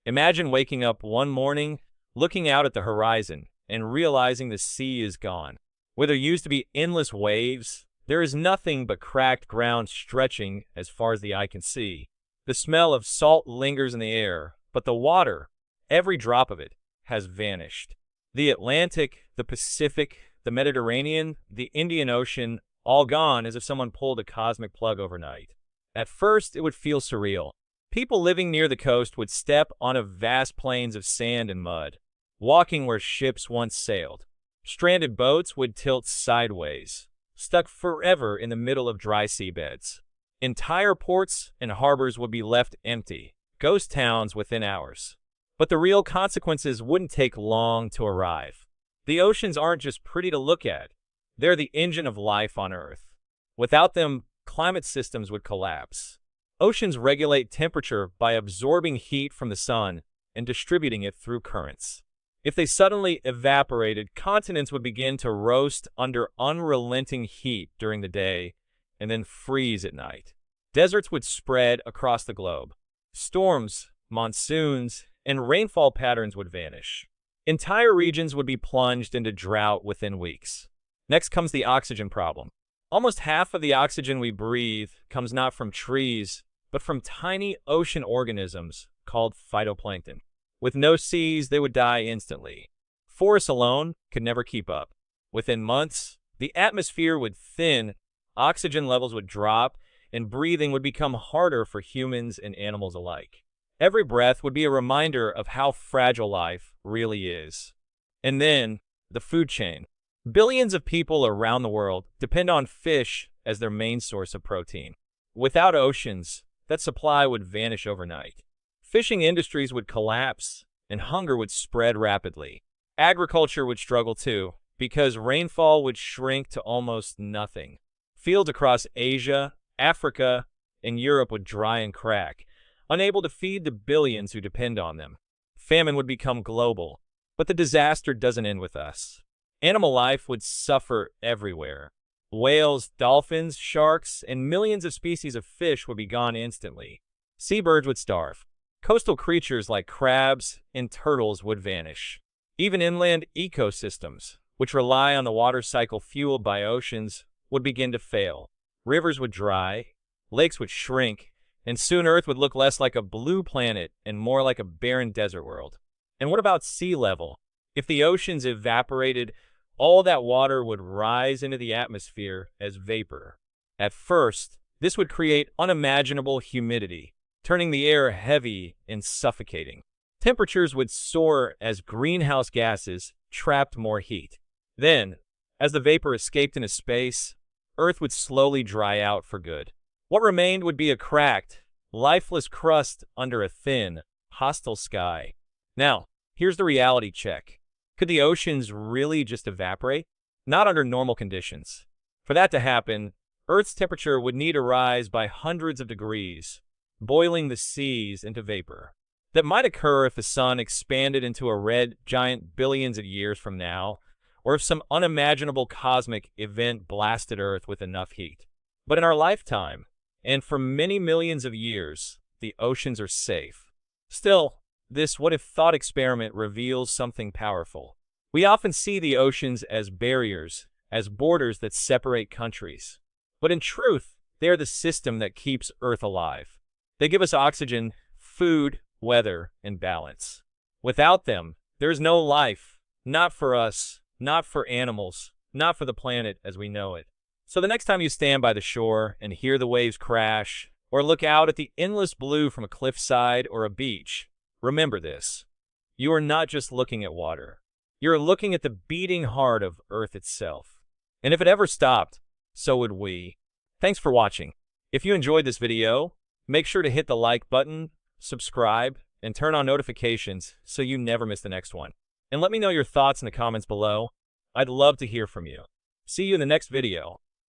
Imagine waking up one morning, looking out at the horizon, and realizing the sea is gone. Where there used to be endless waves, there is nothing but cracked ground stretching as far as the eye can see. The smell of salt lingers in the air, but the water, every drop of it, has vanished. The Atlantic, the Pacific, the Mediterranean, the Indian Ocean, all gone as if someone pulled a cosmic plug overnight. At first, it would feel surreal. People living near the coast would step on a vast plains of sand and mud, walking where ships once sailed. Stranded boats would tilt sideways, stuck forever in the middle of dry seabeds. Entire ports and harbors would be left empty, ghost towns within hours. But the real consequences wouldn't take long to arrive. The oceans aren't just pretty to look at. They're the engine of life on Earth. Without them, climate systems would collapse. Oceans regulate temperature by absorbing heat from the sun and distributing it through currents. If they suddenly evaporated, continents would begin to roast under unrelenting heat during the day and then freeze at night. Deserts would spread across the globe. Storms, monsoons, and rainfall patterns would vanish. Entire regions would be plunged into drought within weeks. Next comes the oxygen problem. Almost half of the oxygen we breathe comes not from trees, but from tiny ocean organisms called phytoplankton. With no seas, they would die instantly. Forests alone could never keep up. Within months, the atmosphere would thin, oxygen levels would drop, and breathing would become harder for humans and animals alike. Every breath would be a reminder of how fragile life really is. And then, the food chain. Billions of people around the world depend on fish as their main source of protein. Without oceans, that supply would vanish overnight. Fishing industries would collapse, and hunger would spread rapidly. Agriculture would struggle too, because rainfall would shrink to almost nothing. Fields across Asia, Africa, and Europe would dry and crack, unable to feed the billions who depend on them. Famine would become global, but the disaster doesn't end with us. Animal life would suffer everywhere. Whales, dolphins, sharks, and millions of species of fish would be gone instantly. Seabirds would starve. Coastal creatures like crabs and turtles would vanish. Even inland ecosystems, which rely on the water cycle fueled by oceans, would begin to fail. Rivers would dry, lakes would shrink, and soon Earth would look less like a blue planet and more like a barren desert world. And what about sea level? If the oceans evaporated, all that water would rise into the atmosphere as vapor. At first, this would create unimaginable humidity, turning the air heavy and suffocating. Temperatures would soar as greenhouse gases trapped more heat. Then, as the vapor escaped into space, Earth would slowly dry out for good. What remained would be a cracked, lifeless crust under a thin, hostile sky. Now, here's the reality check. Could the oceans really just evaporate? Not under normal conditions. For that to happen, Earth's temperature would need to rise by hundreds of degrees, boiling the seas into vapor. That might occur if the sun expanded into a red giant billions of years from now, or if some unimaginable cosmic event blasted Earth with enough heat. But in our lifetime, and for many millions of years, the oceans are safe. Still, this what-if thought experiment reveals something powerful. We often see the oceans as barriers, as borders that separate countries. But in truth, they are the system that keeps Earth alive. They give us oxygen, food, weather, and balance. Without them, there is no life, not for us, not for animals, not for the planet as we know it. So the next time you stand by the shore and hear the waves crash, or look out at the endless blue from a cliffside or a beach, remember this. You are not just looking at water. You're looking at the beating heart of Earth itself. And if it ever stopped, so would we. Thanks for watching. If you enjoyed this video, make sure to hit the like button, subscribe, and turn on notifications so you never miss the next one. And let me know your thoughts in the comments below. I'd love to hear from you. See you in the next video.